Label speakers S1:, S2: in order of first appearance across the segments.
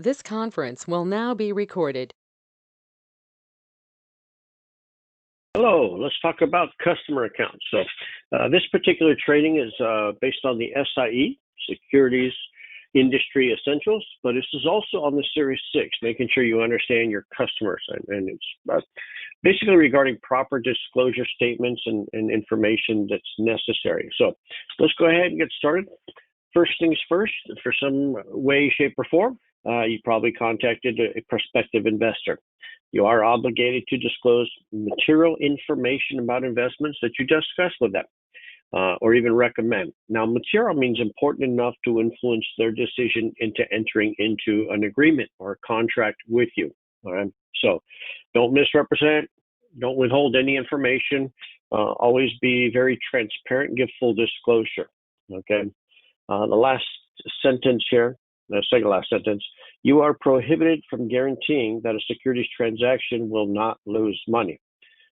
S1: This conference will now be recorded.
S2: Hello, let's talk about customer accounts. So this particular training is based on the SIE, Securities Industry Essentials, but this is also on the Series 6, making sure you understand your customers. And it's basically regarding proper disclosure statements and information that's necessary. So let's go ahead and get started. First things first, for some way, shape, or form, you probably contacted a prospective investor. You are obligated to disclose material information about investments that you discuss with them or even recommend. Now, material means important enough to influence their decision into entering into an agreement or a contract with you. All right. So don't misrepresent, don't withhold any information. Always be very transparent and give full disclosure. Okay. The last sentence here, the second last sentence, you are prohibited from guaranteeing that a securities transaction will not lose money.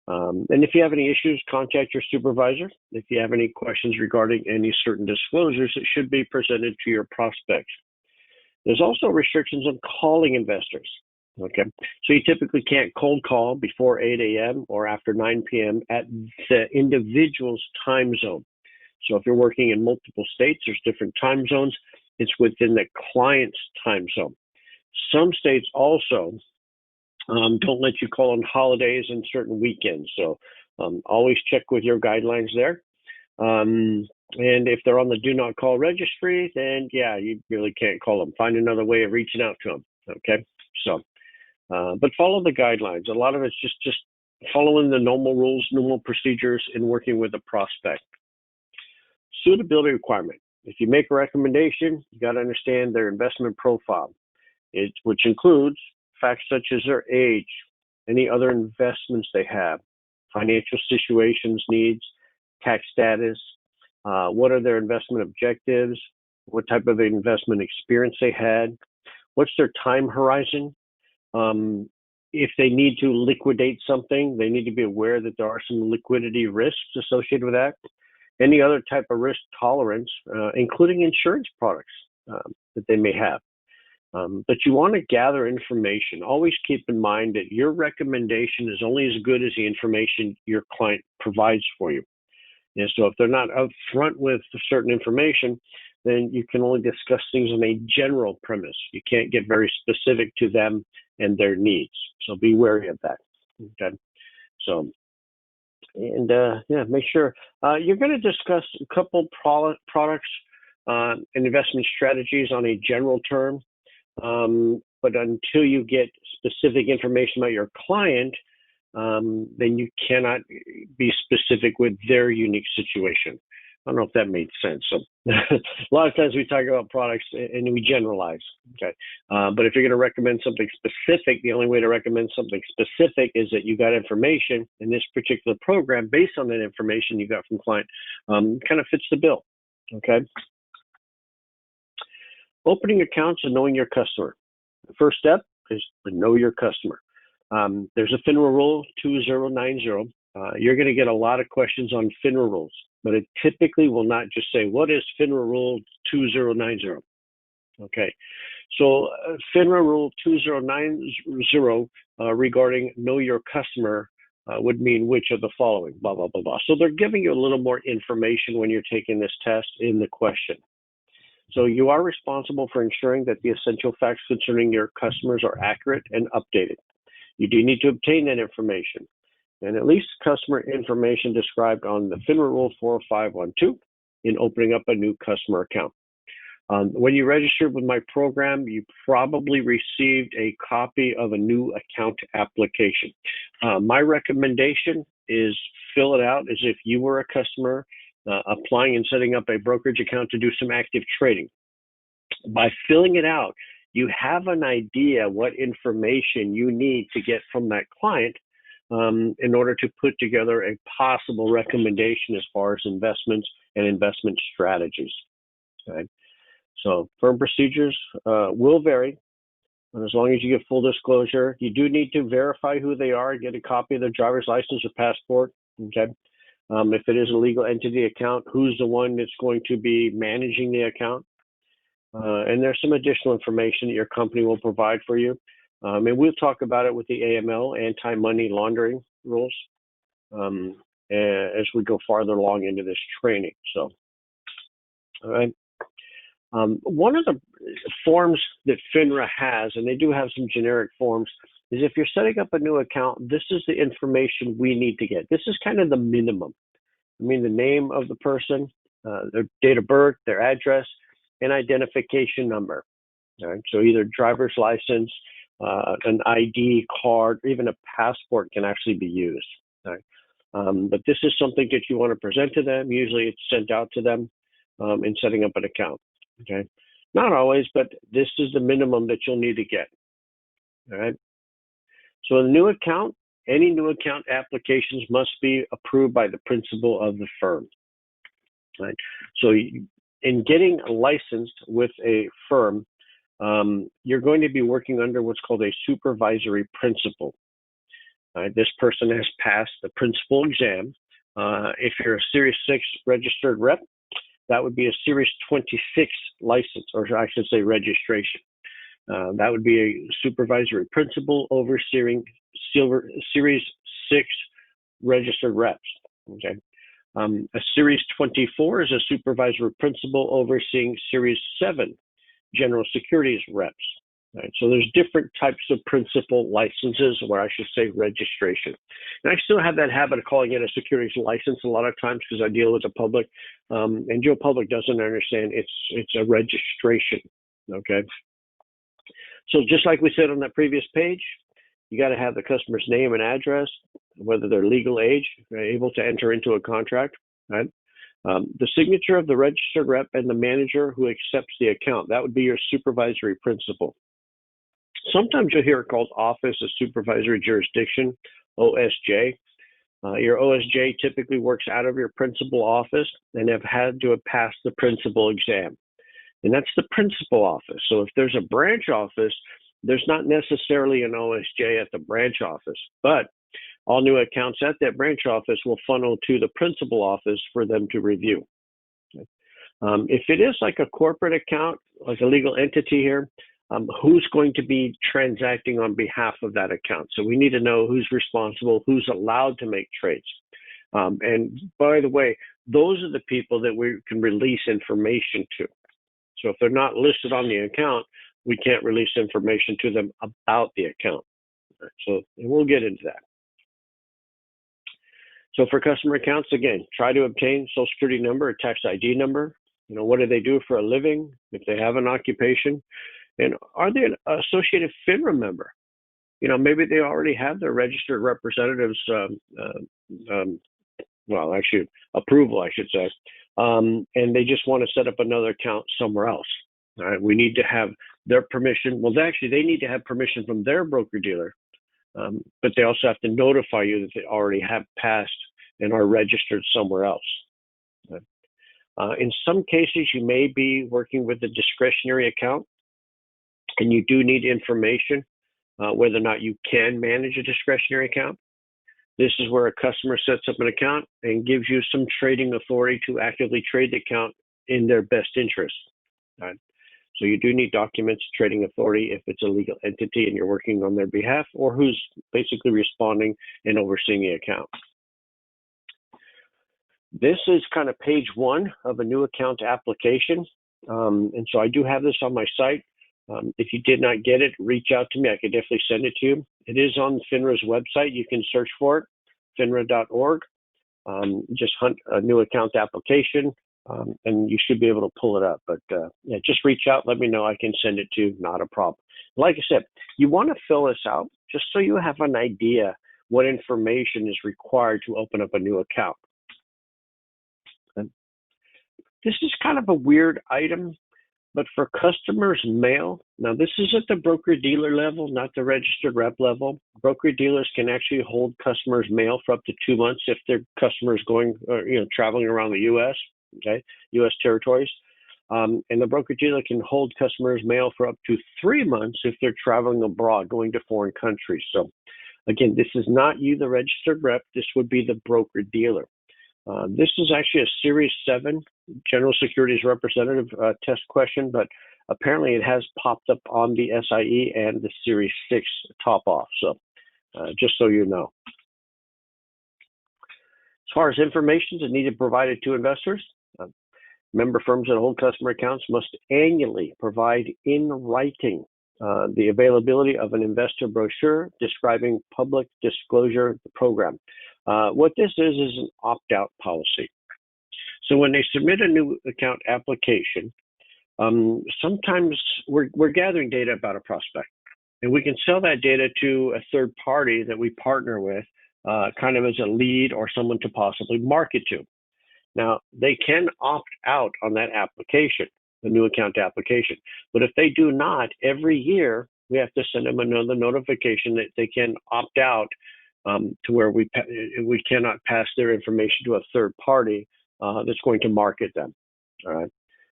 S2: And if you have any issues, contact your supervisor. If you have any questions regarding any certain disclosures, it should be presented to your prospects. There's also restrictions on calling investors. Okay, so you typically can't cold call before 8 a.m. or after 9 p.m. at the individual's time zone. So if you're working in multiple states, there's different time zones. It's within the client's time zone. Some states also don't let you call on holidays and certain weekends. So always check with your guidelines there. And if they're on the do not call registry, then yeah, you really can't call them. Find another way of reaching out to them. Okay. So, but follow the guidelines. A lot of it's just following the normal rules, normal procedures in working with a prospect. Suitability requirement. If you make a recommendation, you got to understand their investment profile, which includes facts such as their age, any other investments they have, financial situations, needs, tax status, what are their investment objectives, what type of investment experience they had, what's their time horizon. If they need to liquidate something, they need to be aware that there are some liquidity risks associated with that. Any other type of risk tolerance, including insurance products that they may have. But you want to gather information. Always keep in mind that your recommendation is only as good as the information your client provides for you. And so if they're not upfront with certain information, then you can only discuss things on a general premise. You can't get very specific to them and their needs. So be wary of that. Okay. So. And yeah, make sure you're going to discuss a couple products and investment strategies on a general term. But until you get specific information about your client, then you cannot be specific with their unique situation. I don't know if that made sense. So a lot of times we talk about products and we generalize. Okay. But if you're going to recommend something specific, the only way to recommend something specific is that you got information in this particular program based on that information you got from client, kind of fits the bill. Okay. Opening accounts and knowing your customer. The first step is to know your customer. There's a FINRA rule 2090. You're going to get a lot of questions on FINRA rules, but it typically will not just say, what is FINRA rule 2090? Okay, so FINRA rule 2090 regarding know your customer would mean which of the following, blah, blah, blah, blah. So they're giving you a little more information when you're taking this test in the question. So you are responsible for ensuring that the essential facts concerning your customers are accurate and updated. You do need to obtain that information, and at least customer information described on the FINRA Rule 40512 in opening up a new customer account. When you registered with my program, you probably received a copy of a new account application. My recommendation is fill it out as if you were a customer applying and setting up a brokerage account to do some active trading. By filling it out, you have an idea what information you need to get from that client in order to put together a possible recommendation as far as investments and investment strategies. Okay. So firm procedures will vary. And as long as you give full disclosure, you do need to verify who they are, get a copy of their driver's license or passport. Okay. If it is a legal entity account, who's the one that's going to be managing the account? And there's some additional information that your company will provide for you. And we'll talk about it with the AML, anti-money laundering rules, as we go farther along into this training. So, all right. One of the forms that FINRA has, and they do have some generic forms, is if you're setting up a new account, this is the information we need to get. This is kind of the minimum. I mean, the name of the person, their date of birth, their address, and identification number. All right? So either driver's license, an ID card, or even a passport can actually be used. All right? But this is something that you want to present to them. Usually it's sent out to them in setting up an account. Okay, not always, but this is the minimum that you'll need to get. All right. So a new account, any new account applications must be approved by the principal of the firm. Right. So in getting licensed with a firm, you're going to be working under what's called a supervisory principal. This person has passed the principal exam. If you're a Series 6 registered rep, that would be a Series 26 license, or I should say registration. That would be a supervisory principal overseeing Series 6 registered reps. Okay. A Series 24 is a supervisory principal overseeing Series 7 general securities reps. Right, so there's different types of principal licenses, or I should say registration. And I still have that habit of calling it a securities license a lot of times because I deal with the public, and Joe Public doesn't understand it's a registration. Okay. So just like we said on that previous page, you got to have the customer's name and address, whether they're legal age, able to enter into a contract. Right. The signature of the registered rep and the manager who accepts the account. That would be your supervisory principal. Sometimes you'll hear it called Office of Supervisory Jurisdiction, OSJ. Your OSJ typically works out of your principal office and have had to have passed the principal exam. And that's the principal office. So if there's a branch office, there's not necessarily an OSJ at the branch office, but all new accounts at that branch office will funnel to the principal office for them to review. If it is like a corporate account, like a legal entity here, who's going to be transacting on behalf of that account? So we need to know who's responsible, who's allowed to make trades. And by the way, those are the people that we can release information to. So if they're not listed on the account, we can't release information to them about the account. So we'll get into that. So for customer accounts, again, try to obtain Social Security number or tax ID number. You know, what do they do for a living? If they have an occupation, and are they an associated FINRA member? You know, maybe they already have their registered representatives, well, actually approval, I should say, and they just want to set up another account somewhere else. All right, we need to have their permission. Well, actually, they need to have permission from their broker-dealer, but they also have to notify you that they already have passed and are registered somewhere else. In some cases, you may be working with a discretionary account, and you do need information whether or not you can manage a discretionary account. This is where a customer sets up an account and gives you some trading authority to actively trade the account in their best interest. Right? So you do need documents, trading authority if it's a legal entity and you're working on their behalf, or who's basically responding and overseeing the account. This is kind of page one of a new account application. And so I do have this on my site. If you did not get it, reach out to me. I could definitely send it to you. It is on FINRA's website. You can search for it, finra.org. Just hunt a new account application, and you should be able to pull it up. But yeah, just reach out. Let me know. I can send it to you. Not a problem. Like I said, you want to fill this out just so you have an idea what information is required to open up a new account. And this is kind of a weird item. But for customers' mail, now this is at the broker-dealer level, not the registered rep level. Broker-dealers can actually hold customers' mail for up to 2 months if their customer is going, traveling around the U.S., okay, U.S. territories. And the broker-dealer can hold customers' mail for up to 3 months if they're traveling abroad, going to foreign countries. So again, this is not you, the registered rep. This would be the broker-dealer. This is actually a Series 7 General Securities Representative test question, but apparently it has popped up on the SIE and the Series 6 top off. So just so you know. As far as information that needed provided to investors, member firms that hold customer accounts must annually provide in writing the availability of an investor brochure describing public disclosure program. What this is an opt-out policy. So when they submit a new account application, sometimes we're gathering data about a prospect, and we can sell that data to a third party that we partner with, kind of as a lead or someone to possibly market to. Now, they can opt out on that application, the new account application. But if they do not, every year we have to send them another notification that they can opt out, to where we cannot pass their information to a third party that's going to market them. All right.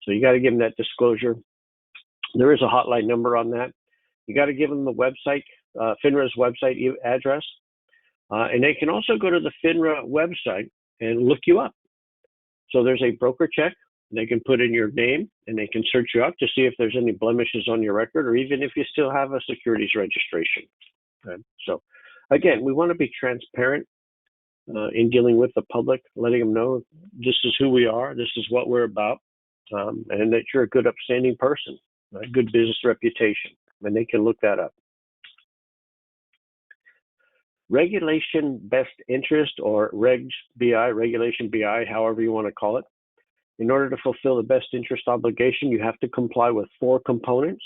S2: So you got to give them that disclosure. There is a hotline number on that. You got to give them the website, FINRA's website address, and they can also go to the FINRA website and look you up. So there's a broker check. They can put in your name and they can search you up to see if there's any blemishes on your record, or even if you still have a securities registration. Okay. So again, we want to be transparent in dealing with the public, letting them know this is who we are, this is what we're about, and that you're a good, upstanding person, a good business reputation, and they can look that up. Regulation best interest, or Regs BI, Regulation BI, however you want to call it. In order to fulfill the best interest obligation, you have to comply with 4 components: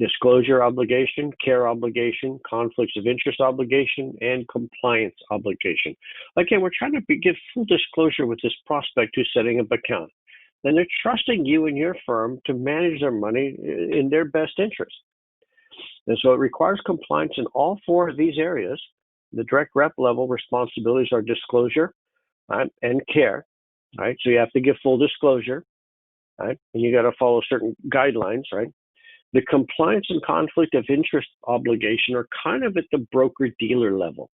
S2: disclosure obligation, care obligation, conflicts of interest obligation, and compliance obligation. Again, we're trying to give full disclosure with this prospect who's setting up account. Then they're trusting you and your firm to manage their money in their best interest. And so it requires compliance in all 4 of these areas. The direct rep level responsibilities are disclosure, right, and care. Right, so you have to give full disclosure, right, and you got to follow certain guidelines, right. The compliance and conflict of interest obligation are kind of at the broker-dealer level,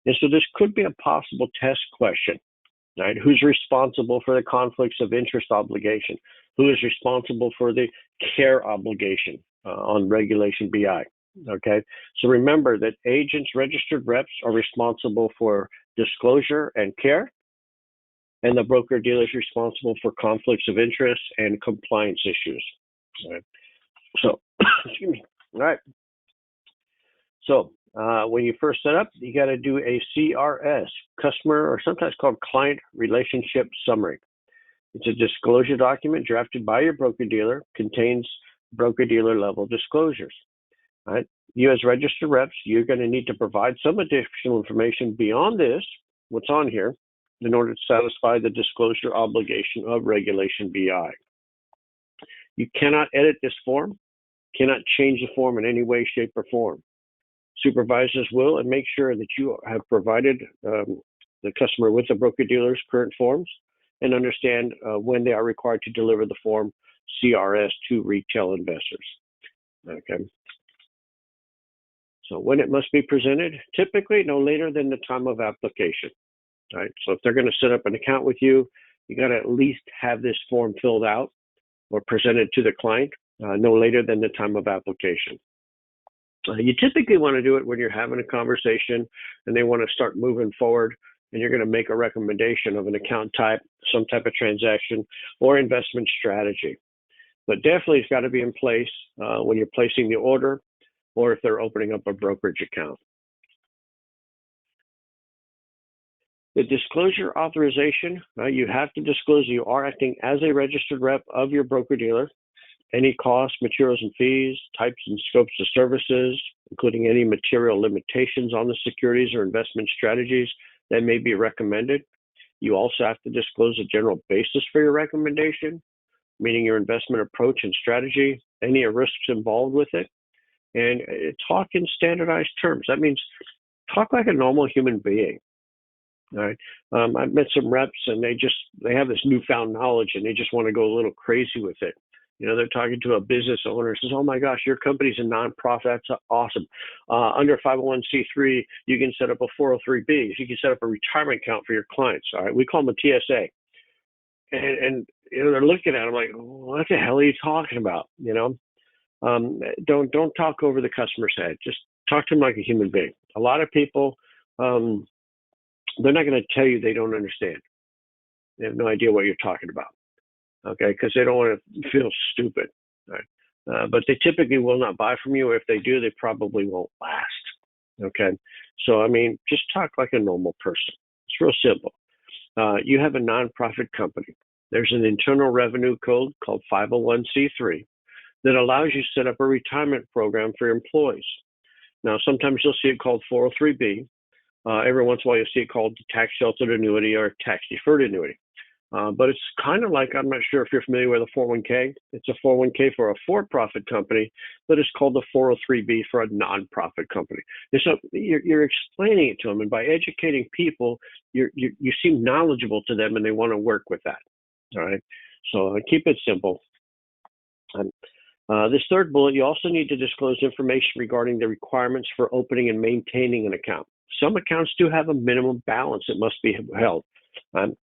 S2: and so this could be a possible test question, right? Who's responsible for the conflicts of interest obligation? Who is responsible for the care obligation on Regulation BI? Okay, so remember that agents, registered reps, are responsible for disclosure and care, and the broker-dealer is responsible for conflicts of interest and compliance issues. All right. So, excuse me. All right. So when you first set up, you got to do a CRS, customer, or sometimes called client relationship summary. It's a disclosure document drafted by your broker-dealer, contains broker-dealer level disclosures. All right. You as registered reps, you're going to need to provide some additional information beyond this, what's on here, in order to satisfy the disclosure obligation of Regulation BI. You cannot edit this form, cannot change the form in any way, shape, or form. Supervisors will and make sure that you have provided the customer with the broker-dealer's current forms and understand when they are required to deliver the form CRS to retail investors. Okay. So when it must be presented, typically no later than the time of application. Right. So if they're going to set up an account with you, you got to at least have this form filled out or presented to the client no later than the time of application. You typically want to do it when you're having a conversation and they want to start moving forward, and you're going to make a recommendation of an account type, some type of transaction, or investment strategy. But definitely it's got to be in place when you're placing the order, or if they're opening up a brokerage account. The disclosure authorization, you have to disclose you are acting as a registered rep of your broker-dealer. Any costs, materials, and fees, types and scopes of services, including any material limitations on the securities or investment strategies that may be recommended. You also have to disclose a general basis for your recommendation, meaning your investment approach and strategy, any risks involved with it, and talk in standardized terms. That means talk like a normal human being. All right. I've met some reps and they have this newfound knowledge and they just want to go a little crazy with it. You know, they're talking to a business owner and says, "Oh my gosh, your company's a nonprofit. That's awesome. Under 501c3, you can set up a 403b. You can set up a retirement account for your clients." All right. We call them a TSA. And they're looking at him like, what the hell are you talking about? Don't talk over the customer's head. Just talk to them like a human being. A lot of people, they're not going to tell you they don't understand. They have no idea what you're talking about. Okay, because they don't want to feel stupid. Right? But they typically will not buy from you. If they do, they probably won't last. Okay, so I mean, just talk like a normal person. It's real simple. You have a nonprofit company. There's an internal revenue code called 501c3 that allows you to set up a retirement program for your employees. Now, sometimes you'll see it called 403b. Every once in a while, you'll see it called tax sheltered annuity or tax deferred annuity. But it's kind of like, I'm not sure if you're familiar with a 401k. It's a 401k for a for-profit company, but it's called the 403b for a nonprofit company. And so you're explaining it to them, and by educating people, you seem knowledgeable to them, and they want to work with that. All right. So keep it simple. This third bullet, you also need to disclose information regarding the requirements for opening and maintaining an account. Some accounts do have a minimum balance that must be held.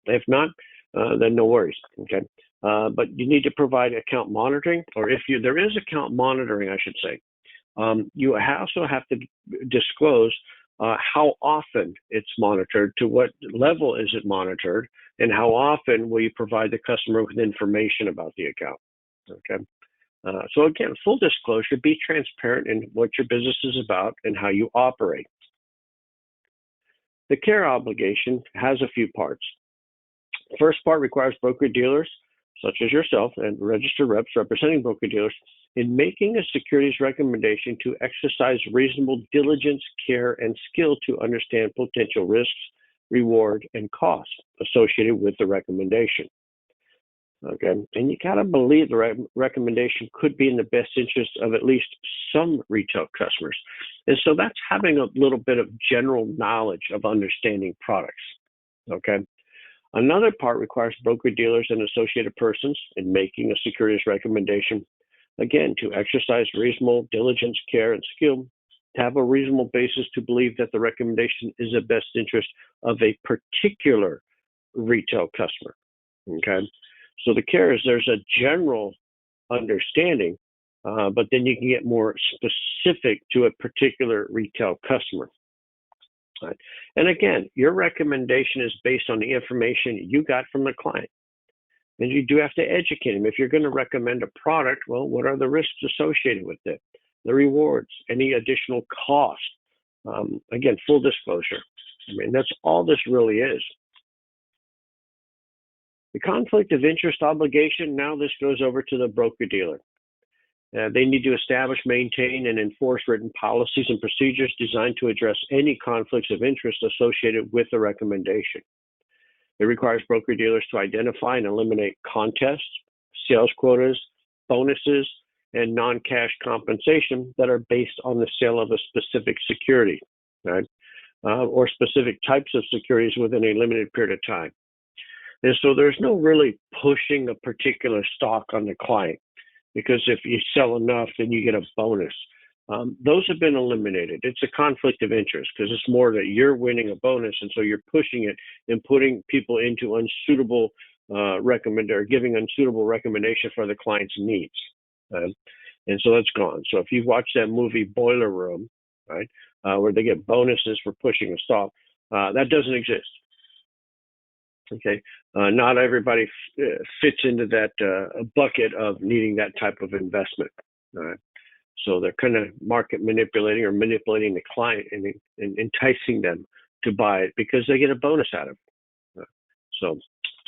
S2: If not, then no worries. Okay, but you need to provide account monitoring, or if there is account monitoring, I should say. You also have to disclose how often it's monitored, to what level is it monitored, and how often will you provide the customer with information about the account. Okay. So again, full disclosure, be transparent in what your business is about and how you operate. The care obligation has a few parts. The first part requires broker-dealers, such as yourself, and registered reps representing broker-dealers in making a securities recommendation to exercise reasonable diligence, care, and skill to understand potential risks, reward, and costs associated with the recommendation. Okay, and you gotta believe the recommendation could be in the best interest of at least some retail customers. And so that's having a little bit of general knowledge of understanding products. Okay. Another part requires broker-dealers and associated persons in making a securities recommendation, again, to exercise reasonable diligence, care, and skill, to have a reasonable basis to believe that the recommendation is the best interest of a particular retail customer. Okay. So the care is there's a general understanding, but then you can get more specific to a particular retail customer. Right. And again, your recommendation is based on the information you got from the client. And you do have to educate them. If you're going to recommend a product, well, what are the risks associated with it? The rewards, any additional cost? Again, full disclosure. I mean, that's all this really is. The conflict of interest obligation, now this goes over to the broker-dealer. They need to establish, maintain, and enforce written policies and procedures designed to address any conflicts of interest associated with the recommendation. It requires broker-dealers to identify and eliminate contests, sales quotas, bonuses, and non-cash compensation that are based on the sale of a specific security, right? Or specific types of securities within a limited period of time. And so there's no really pushing a particular stock on the client, because if you sell enough, then you get a bonus. Those have been eliminated. It's a conflict of interest because it's more that you're winning a bonus, and so you're pushing it and putting people into unsuitable or giving unsuitable recommendation for the client's needs. And so that's gone. So if you've watched that movie Boiler Room, right, where they get bonuses for pushing a stock, that doesn't exist. Okay, not everybody fits into that bucket of needing that type of investment. All right, so they're kind of market manipulating or manipulating the client and enticing them to buy it because they get a bonus out of it. So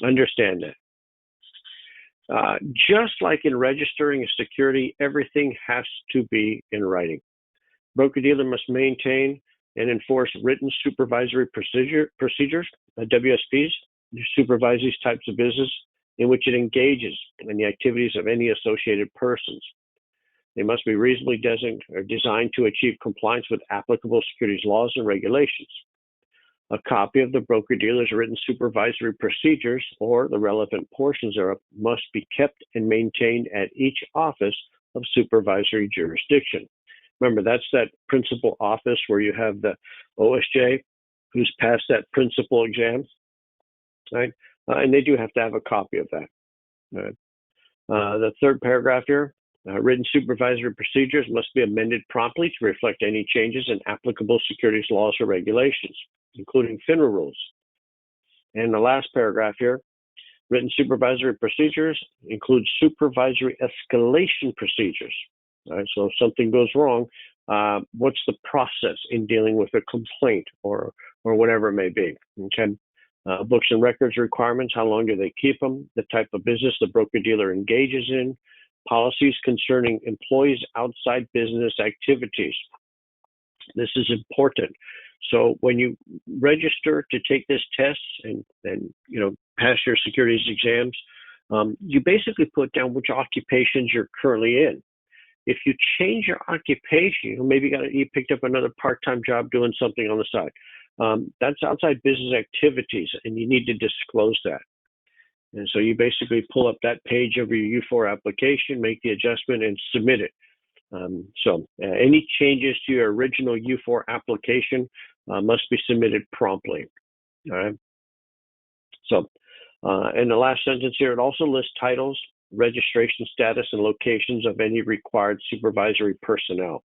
S2: understand that. Just like in registering a security, everything has to be in writing. Broker-dealer must maintain and enforce written supervisory procedures, WSPs, to supervise these types of business in which it engages in the activities of any associated persons. They must be reasonably designed to achieve compliance with applicable securities laws and regulations. A copy of the broker-dealer's written supervisory procedures or the relevant portions thereof must be kept and maintained at each office of supervisory jurisdiction. Remember, that's that principal office where you have the OSJ who's passed that principal exam. Right? And they do have to have a copy of that. The third paragraph here, written supervisory procedures must be amended promptly to reflect any changes in applicable securities laws or regulations, including FINRA rules. And the last paragraph here, written supervisory procedures include supervisory escalation procedures. All right, so if something goes wrong, what's the process in dealing with a complaint or whatever it may be? Okay. Books and records requirements, how long do they keep them? The type of business the broker-dealer engages in. Policies concerning employees' outside business activities. This is important. So when you register to take this test and pass your securities exams, you basically put down which occupations you're currently in. If you change your occupation, maybe you picked up another part-time job doing something on the side. That's outside business activities, and you need to disclose that. And so you basically pull up that page of your U4 application, make the adjustment, and submit it. Any changes to your original U4 application must be submitted promptly. All right. So, in the last sentence here, it also lists titles, registration status, and locations of any required supervisory personnel.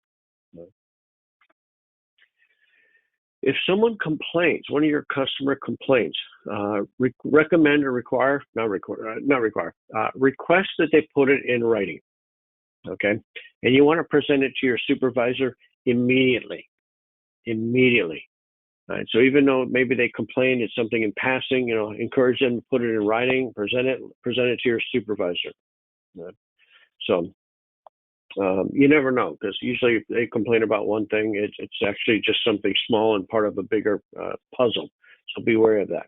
S2: If someone complains, one of your customer complaints, recommend or request that they put it in writing, okay? And you want to present it to your supervisor immediately. All right, so even though maybe they complain, it's something in passing, encourage them to put it in writing, present it to your supervisor. Right? So you never know, because usually if they complain about one thing, it's actually just something small and part of a bigger puzzle. So be aware of that.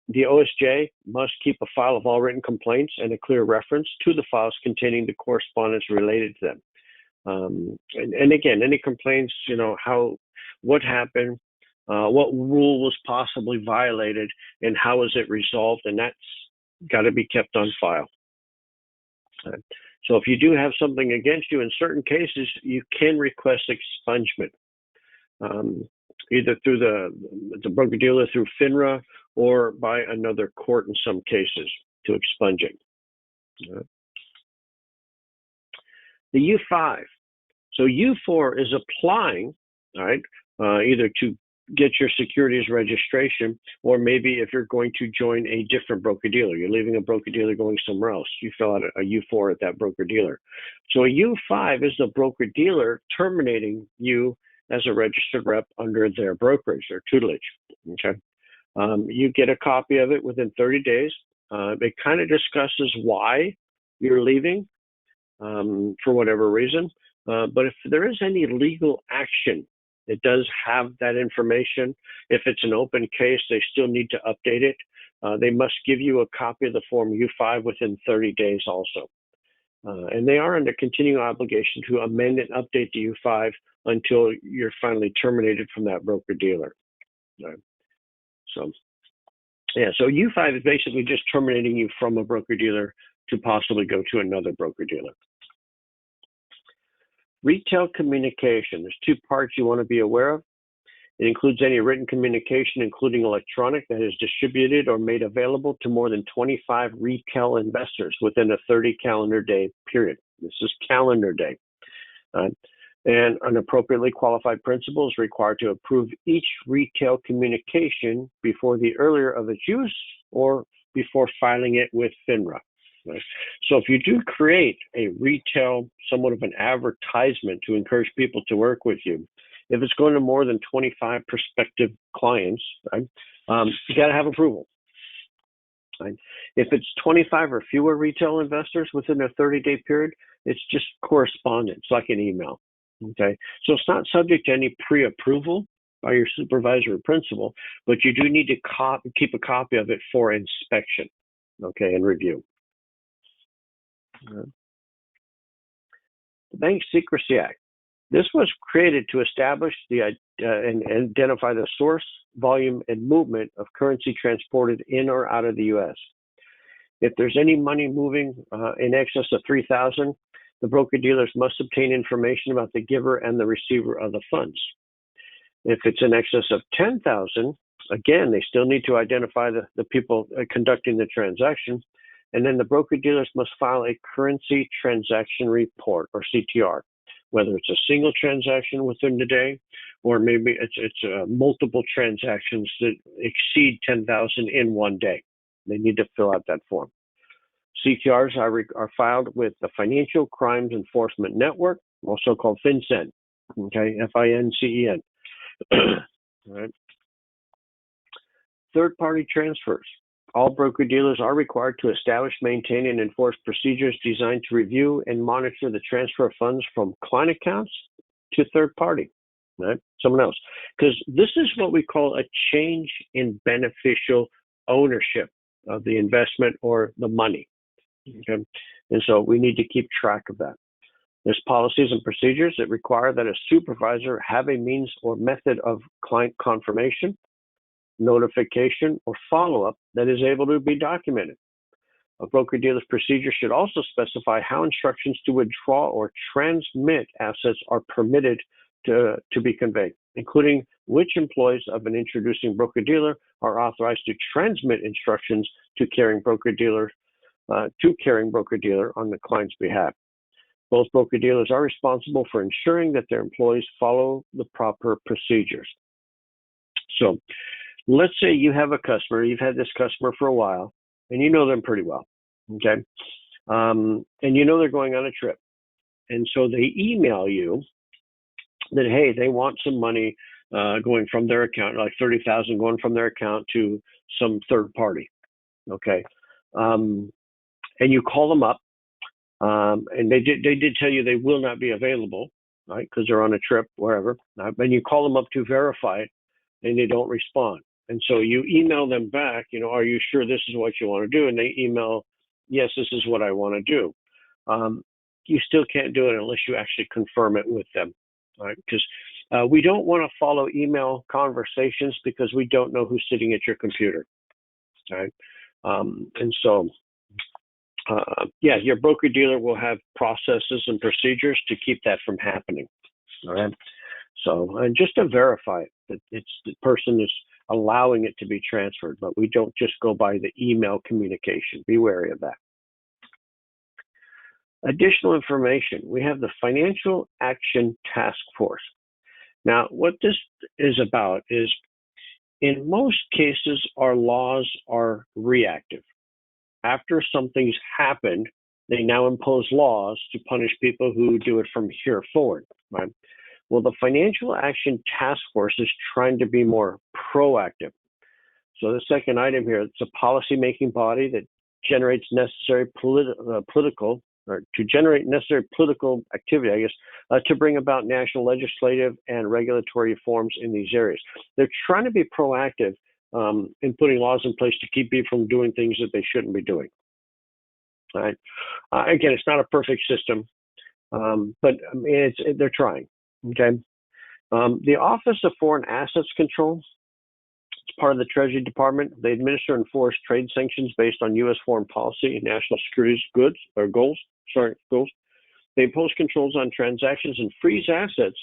S2: The OSJ must keep a file of all written complaints and a clear reference to the files containing the correspondence related to them. And again, any complaints, what happened, what rule was possibly violated, and how is it resolved, and that's got to be kept on file. So if you do have something against you, in certain cases, you can request expungement, either through the broker-dealer, through FINRA, or by another court in some cases to expunge it. The U5. So U4 is applying, all right, either to get your securities registration, or maybe if you're going to join a different broker-dealer, you're leaving a broker-dealer going somewhere else, you fill out a U4 at that broker-dealer. So a U5 is the broker-dealer terminating you as a registered rep under their brokerage, their tutelage, okay? You get a copy of it within 30 days. It kind of discusses why you're leaving for whatever reason. But if there is any legal action, it does have that information. If it's an open case, they still need to update it. They must give you a copy of the Form U5 within 30 days also. And they are under continuing obligation to amend and update the U5 until you're finally terminated from that broker-dealer. So U5 is basically just terminating you from a broker-dealer to possibly go to another broker-dealer. Retail communication. There's two parts you want to be aware of. It includes any written communication, including electronic, that is distributed or made available to more than 25 retail investors within a 30 calendar day period. This is calendar day. And an appropriately qualified principal is required to approve each retail communication before the earlier of its use or before filing it with FINRA. Right? So if you do create a retail, somewhat of an advertisement to encourage people to work with you, if it's going to more than 25 prospective clients, right, you got to have approval. Right? If it's 25 or fewer retail investors within a 30-day period, it's just correspondence, like an email. Okay, so it's not subject to any pre-approval by your supervisor or principal, but you do need to keep a copy of it for inspection, okay, and review. The Bank Secrecy Act. This was created to establish and identify the source, volume, and movement of currency transported in or out of the U.S. If there's any money moving in excess of $3,000, the broker-dealers must obtain information about the giver and the receiver of the funds. If it's in excess of $10,000, again, they still need to identify the people conducting the transaction, And then the broker-dealers must file a currency transaction report, or CTR, whether it's a single transaction within the day, or maybe it's multiple transactions that exceed 10,000 in one day. They need to fill out that form. CTRs are filed with the Financial Crimes Enforcement Network, also called FinCEN, okay, FINCEN. All right. Third-party transfers. All broker-dealers are required to establish, maintain, and enforce procedures designed to review and monitor the transfer of funds from client accounts to third party, right? Someone else. Because this is what we call a change in beneficial ownership of the investment or the money. Okay? And so we need to keep track of that. There's policies and procedures that require that a supervisor have a means or method of client confirmation, notification, or follow-up that is able to be documented. A broker-dealer's procedure should also specify how instructions to withdraw or transmit assets are permitted to be conveyed, including which employees of an introducing broker-dealer are authorized to transmit instructions to carrying broker-dealer on the client's behalf. Both broker-dealers are responsible for ensuring that their employees follow the proper procedures. So, let's say you have a customer, you've had this customer for a while, and you know them pretty well, okay? And you know they're going on a trip. And so they email you that, hey, they want some money going from their account, like $30,000 going from their account to some third party, okay? And you call them up, and they did tell you they will not be available, right? Because they're on a trip, wherever. And you call them up to verify it, and they don't respond. And so you email them back, are you sure this is what you want to do? And they email, yes, this is what I want to do. You still can't do it unless you actually confirm it with them, right? Because we don't want to follow email conversations because we don't know who's sitting at your computer, right? And so, your broker-dealer will have processes and procedures to keep that from happening, all right? So, and just to verify it, that it's the person is allowing it to be transferred, but we don't just go by the email communication. Be wary of that. Additional information. We have the Financial Action Task Force. Now, what this is about is, in most cases, our laws are reactive. After something's happened, they now impose laws to punish people who do it from here forward, right? Well, the Financial Action Task Force is trying to be more proactive. So the second item here, it's a policy-making body that generates necessary political activity, I guess, to bring about national legislative and regulatory reforms in these areas. They're trying to be proactive in putting laws in place to keep people from doing things that they shouldn't be doing. All right. Again, it's not a perfect system, but they're trying. Okay. The Office of Foreign Assets Control, it's part of the Treasury Department. They administer and enforce trade sanctions based on U.S. foreign policy and national security goals. They impose controls on transactions and freeze assets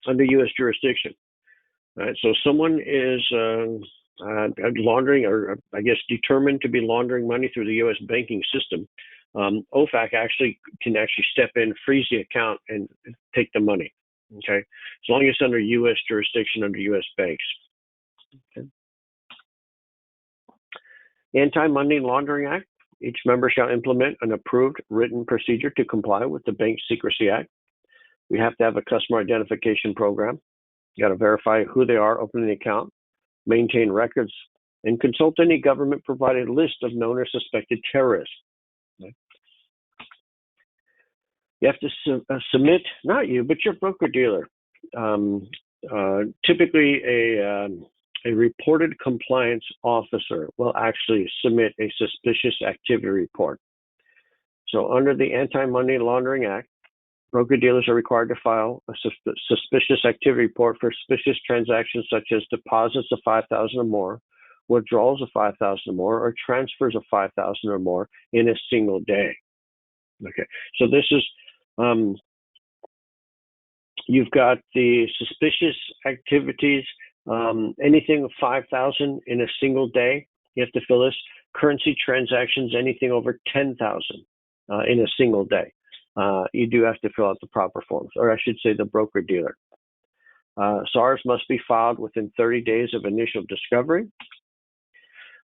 S2: under U.S. jurisdiction. All right, so someone is laundering, or I guess determined to be laundering money through the U.S. banking system. OFAC can step in, freeze the account, and take the money. Okay, as long as it's under U.S. jurisdiction, under U.S. banks. Okay. Anti-Money Laundering Act. Each member shall implement an approved written procedure to comply with the Bank Secrecy Act. We have to have a customer identification program. You got to verify who they are, open the account, maintain records, and consult any government-provided list of known or suspected terrorists. Okay. You have to submit, not you, but your broker-dealer, typically a reported compliance officer will actually submit a suspicious activity report. So under the Anti-Money Laundering Act, broker-dealers are required to file a suspicious activity report for suspicious transactions such as deposits of $5,000 or more, withdrawals of $5,000 or more, or transfers of $5,000 or more in a single day. Okay, so this is, you've got the suspicious activities, anything of $5,000 in a single day, you have to fill this. currency transactions, anything over 10,000 in a single day. You do have to fill out the proper forms, or I should say the broker-dealer. SARs must be filed within 30 days of initial discovery.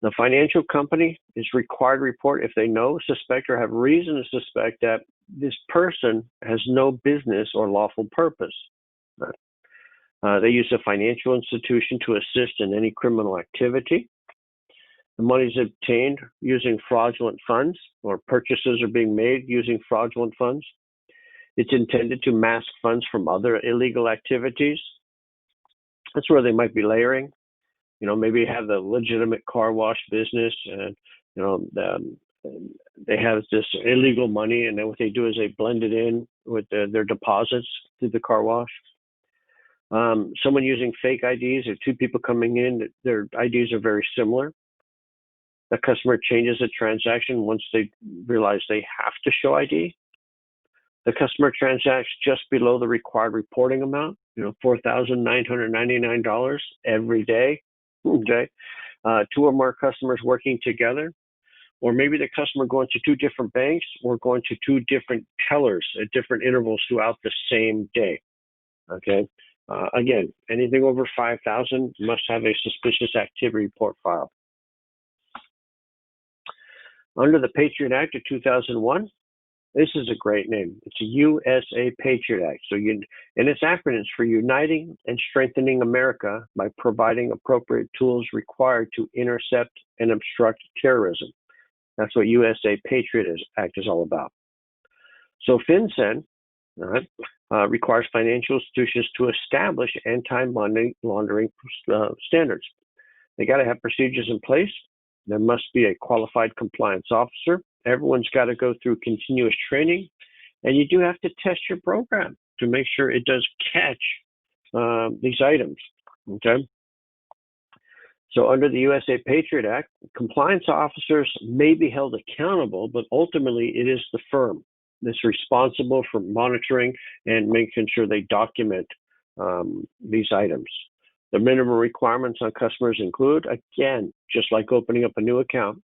S2: The financial company is required to report if they know, suspect, or have reason to suspect that this person has no business or lawful purpose. They use a financial institution to assist in any criminal activity. The money is obtained using fraudulent funds, or purchases are being made using fraudulent funds. It's intended to mask funds from other illegal activities. That's where they might be layering. Maybe have the legitimate car wash business, and they have this illegal money, and then what they do is they blend it in with their deposits through the car wash. Someone using fake IDs, or two people coming in, their IDs are very similar. The customer changes the transaction once they realize they have to show ID. The customer transacts just below the required reporting amount, $4,999 every day. Okay. Two or more customers working together, or maybe the customer going to two different banks or going to two different tellers at different intervals throughout the same day. Okay. Again, anything over 5,000 must have a suspicious activity report filed. Under the Patriot Act of 2001, this is a great name. It's a USA Patriot Act. And its acronyms for Uniting and Strengthening America by providing appropriate tools required to intercept and obstruct terrorism. That's what USA Patriot Act is all about. So FinCEN requires financial institutions to establish anti-money laundering standards. They got to have procedures in place. There must be a qualified compliance officer. Everyone's got to go through continuous training, and you do have to test your program to make sure it does catch these items. Okay. So under the USA Patriot Act, compliance officers may be held accountable, but ultimately it is the firm that's responsible for monitoring and making sure they document these items. The minimum requirements on customers include, again, just like opening up a new account,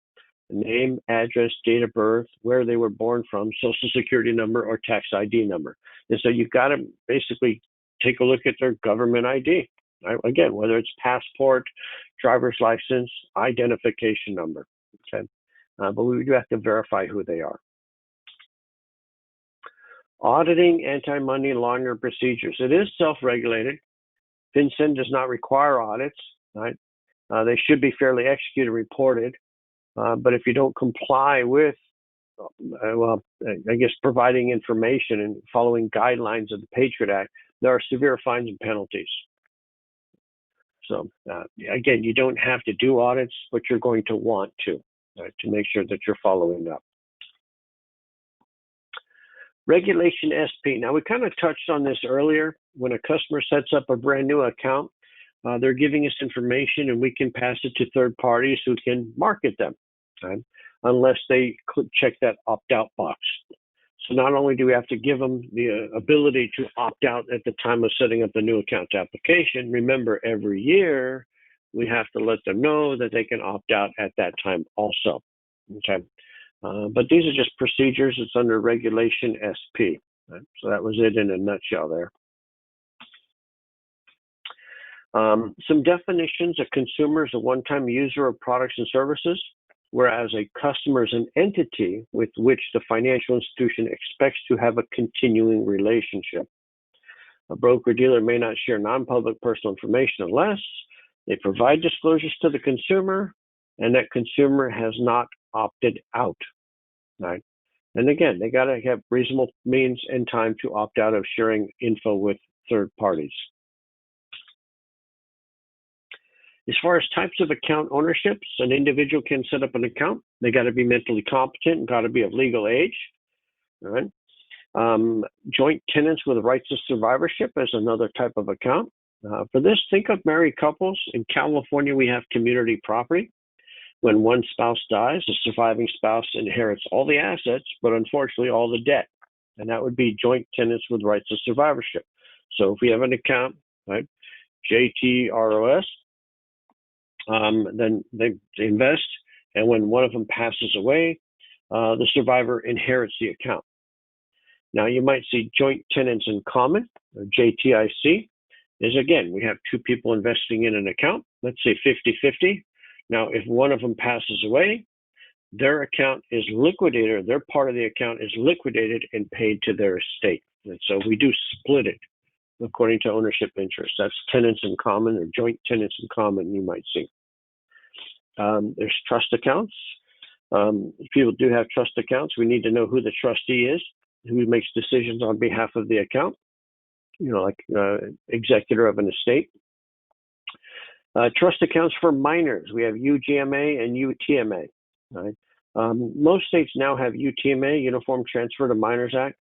S2: name, address, date of birth, where they were born from, social security number, or tax ID number. And so you've got to basically take a look at their government ID. Right? Again, whether it's passport, driver's license, identification number. Okay, but we do have to verify who they are. Auditing anti-money laundering procedures. It is self-regulated. FinCEN does not require audits, right? They should be fairly executed and reported. But if you don't comply with, providing information and following guidelines of the Patriot Act, there are severe fines and penalties. So again, you don't have to do audits, but you're going to want to make sure that you're following up. Regulation SP. Now, we kind of touched on this earlier. When a customer sets up a brand new account, they're giving us information, and we can pass it to third parties who can market them, right? Unless they check that opt-out box. So not only do we have to give them the ability to opt out at the time of setting up the new account application, remember, every year we have to let them know that they can opt out at that time also. Okay. But these are just procedures. It's under Regulation SP. Right? So that was it in a nutshell there. Some definitions. A consumer is a one-time user of products and services, whereas a customer is an entity with which the financial institution expects to have a continuing relationship. A broker-dealer may not share non-public personal information unless they provide disclosures to the consumer and that consumer has not opted out. Right? And again, they got to have reasonable means and time to opt out of sharing info with third parties. As far as types of account ownerships, an individual can set up an account. They got to be mentally competent and got to be of legal age. All right. Joint tenants with rights of survivorship is another type of account. For this, think of married couples. In California, we have community property. When one spouse dies, the surviving spouse inherits all the assets, but unfortunately all the debt. And that would be joint tenants with rights of survivorship. So if we have an account, right, JTROS, then they invest, And when one of them passes away, the survivor inherits the account. Now, you might see joint tenants in common, or JTIC, is again, we have two people investing in an account, let's say 50-50. Now, if one of them passes away, their account is liquidated, or their part of the account is liquidated and paid to their estate. And so we do split it according to ownership interest. That's tenants in common, or joint tenants in common, you might see. There's trust accounts. If people do have trust accounts, we need to know who the trustee is, who makes decisions on behalf of the account, like executor of an estate. Trust accounts for minors. We have UGMA and UTMA. Right? Most states now have UTMA, Uniform Transfer to Minors Act.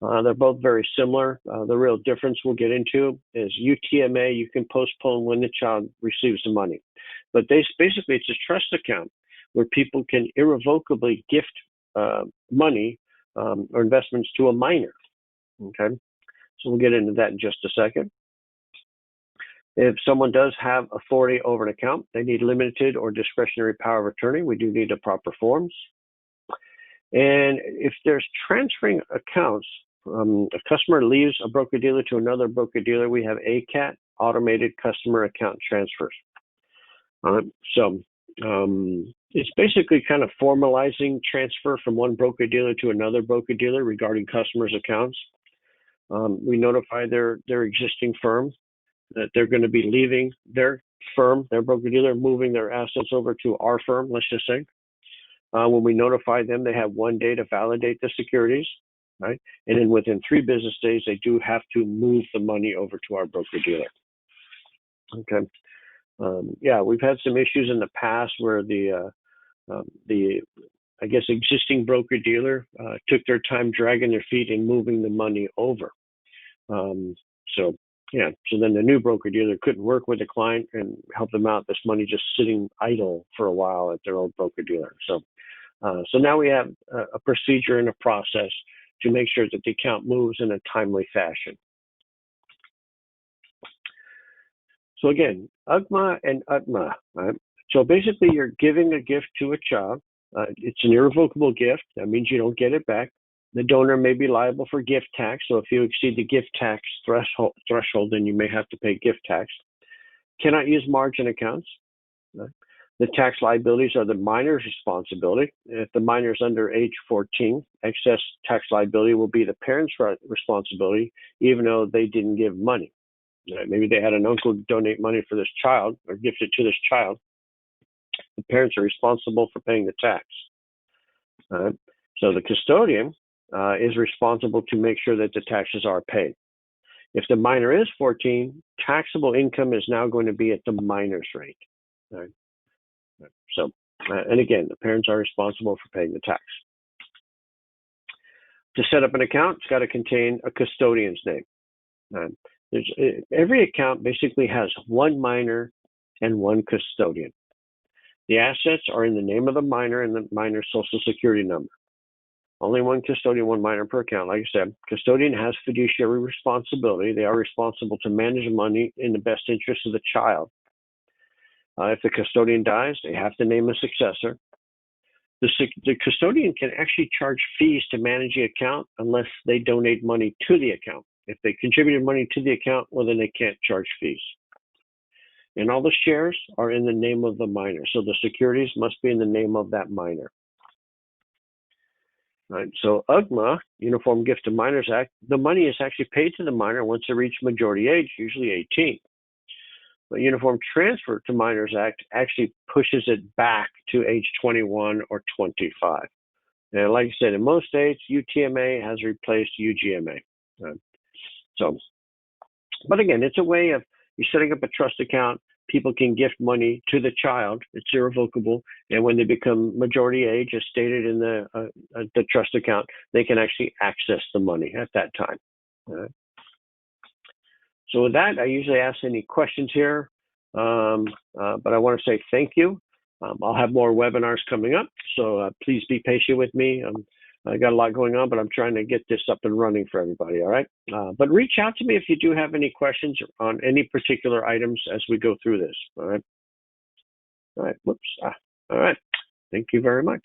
S2: They're both very similar. The real difference we'll get into is UTMA, you can postpone when the child receives the money. But basically, it's a trust account where people can irrevocably gift money or investments to a minor. Okay, so we'll get into that in just a second. If someone does have authority over an account, they need limited or discretionary power of attorney. We do need the proper forms. And if there's transferring accounts, a customer leaves a broker-dealer to another broker-dealer, we have ACAT, Automated Customer Account Transfers. So it's basically kind of formalizing transfer from one broker-dealer to another broker-dealer regarding customers' accounts. We notify their existing firm that they're going to be leaving their firm, their broker-dealer, moving their assets over to our firm, let's just say. When we notify them, they have 1 day to validate the securities, right? And then within 3 business days, they do have to move the money over to our broker-dealer. Okay. Yeah, we've had some issues in the past where the I guess existing broker-dealer took their time dragging their feet and moving the money over. So then the new broker-dealer couldn't work with the client and help them out. This money just sitting idle for a while at their old broker-dealer. So now we have a procedure and a process to make sure that the account moves in a timely fashion. So again, UGMA and UTMA, right? So basically you're giving a gift to a child. It's an irrevocable gift. That means you don't get it back. The donor may be liable for gift tax. So if you exceed the gift tax threshold, then you may have to pay gift tax. Cannot use margin accounts. Right? The tax liabilities are the minor's responsibility. If the minor is under age 14, excess tax liability will be the parent's responsibility, even though they didn't give money. Right? Maybe they had an uncle donate money for this child or gift it to this child. The parents are responsible for paying the tax. So the custodian is responsible to make sure that the taxes are paid. If the minor is 14, taxable income is now going to be at the minor's rate. Right? So, and again, the parents are responsible for paying the tax. To set up an account, it's got to contain a custodian's name. Every account basically has one minor and one custodian. The assets are in the name of the minor and the minor's social security number. Only one custodian, one minor per account. Like I said, custodian has fiduciary responsibility. They are responsible to manage money in the best interest of the child. If the custodian dies, they have to name a successor. The custodian can actually charge fees to manage the account unless they donate money to the account. If they contributed money to the account, well, then they can't charge fees. And all the shares are in the name of the minor. So the securities must be in the name of that minor. Right. So UGMA, Uniform Gift to Minors Act, the money is actually paid to the minor once they reach majority age, usually 18. But Uniform Transfer to Minors Act actually pushes it back to age 21 or 25. And like I said, in most states, UTMA has replaced UGMA. But again, it's a way of you're setting up a trust account. People can gift money to the child. It's irrevocable. And when they become majority age, as stated in the trust account, they can actually access the money at that time. So with that, I usually ask any questions here, but I want to say thank you. I'll have more webinars coming up, so please be patient with me. I got a lot going on, but I'm trying to get this up and running for everybody, all right? But reach out to me if you do have any questions on any particular items as we go through this, all right? All right, whoops, all right. Thank you very much.